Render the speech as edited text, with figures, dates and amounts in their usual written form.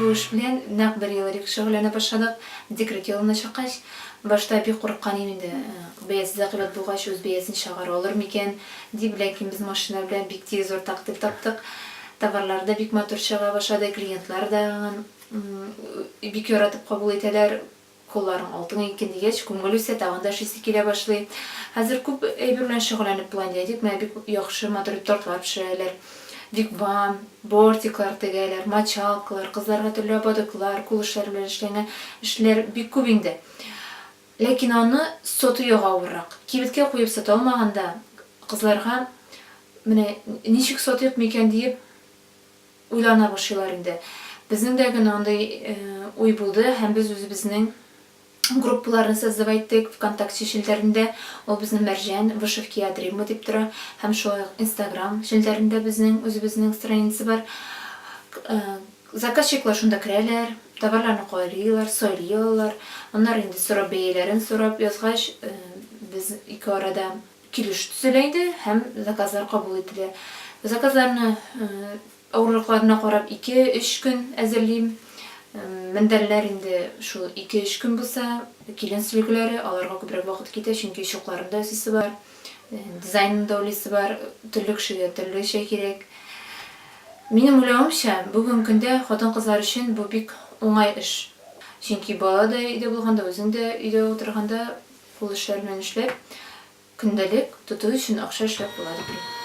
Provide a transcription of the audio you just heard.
бу эш белән нәкъ бер ел элек шөгыльләнә башладык. Декрет елына чыккач, башта бик курыккан инде. Бәясез акыбат булгач, үз бәясен чыгара алыр микән дип, ләкин без машина белән бик тиз уртак тел таптык. Товарлар да бик матур чыга башлады, клиентлар да бик яратып кабул итәләр. Колларың алтын икән дигәч, күңел үсә, тагын да эшлисе килә башлый. Хәзер күп әйбер белән шөгыльләнеп булган дидек, менә бик яхшы матур тортлар пешерәләр. Викбам, бортиклар тегәләр, мочалкалар, кызларга төрле ободоклар, кул эшләре белән эшләнгән эшләр бик күп инде. Ләкин аны сотуяга авыррак. Кибеткә куеп сата алмаганда, кызларга менә ничек сатыйк микән дип уйлана башлыйлар инде. Безнең дә генә андай уй булды, һәм без үзебезнең группаларны создавать иттек ВКонтакте шелтәрендә. Ул безнең Мәрҗән вышивки Адрима дип тора, һәм шулай Инстаграм шелтәрендә безнең үзебезнең страница бар. Заказчиклар шунда керәләр, товарларны карыйлар, сайлыйлар. Аннар инде сорап бәяләрен сорап язгач, без ике арада килеш төзелә инде һәм заказлар кабул ителә. Заказларны авырлыкларына карап 2-3 көн әзерлим. Мендәрләр инде шул 2-3 көн булса, килен сөйләгеләре аларга күбрәк вакыт китә, чөнки шокларында үсисе бар, дизайнында уйлыйсы бар, төрле кешегә төрлечә кирәк. Минем уйлавымча, бүген көндә хатын-кызлар өчен бу бик уңай эш. Чөнки бала да өйдә булганда, үзең дә өйдә утырганда кул эшләре белән эшләп, көндәлек тоту өчен акча эшләп була дип.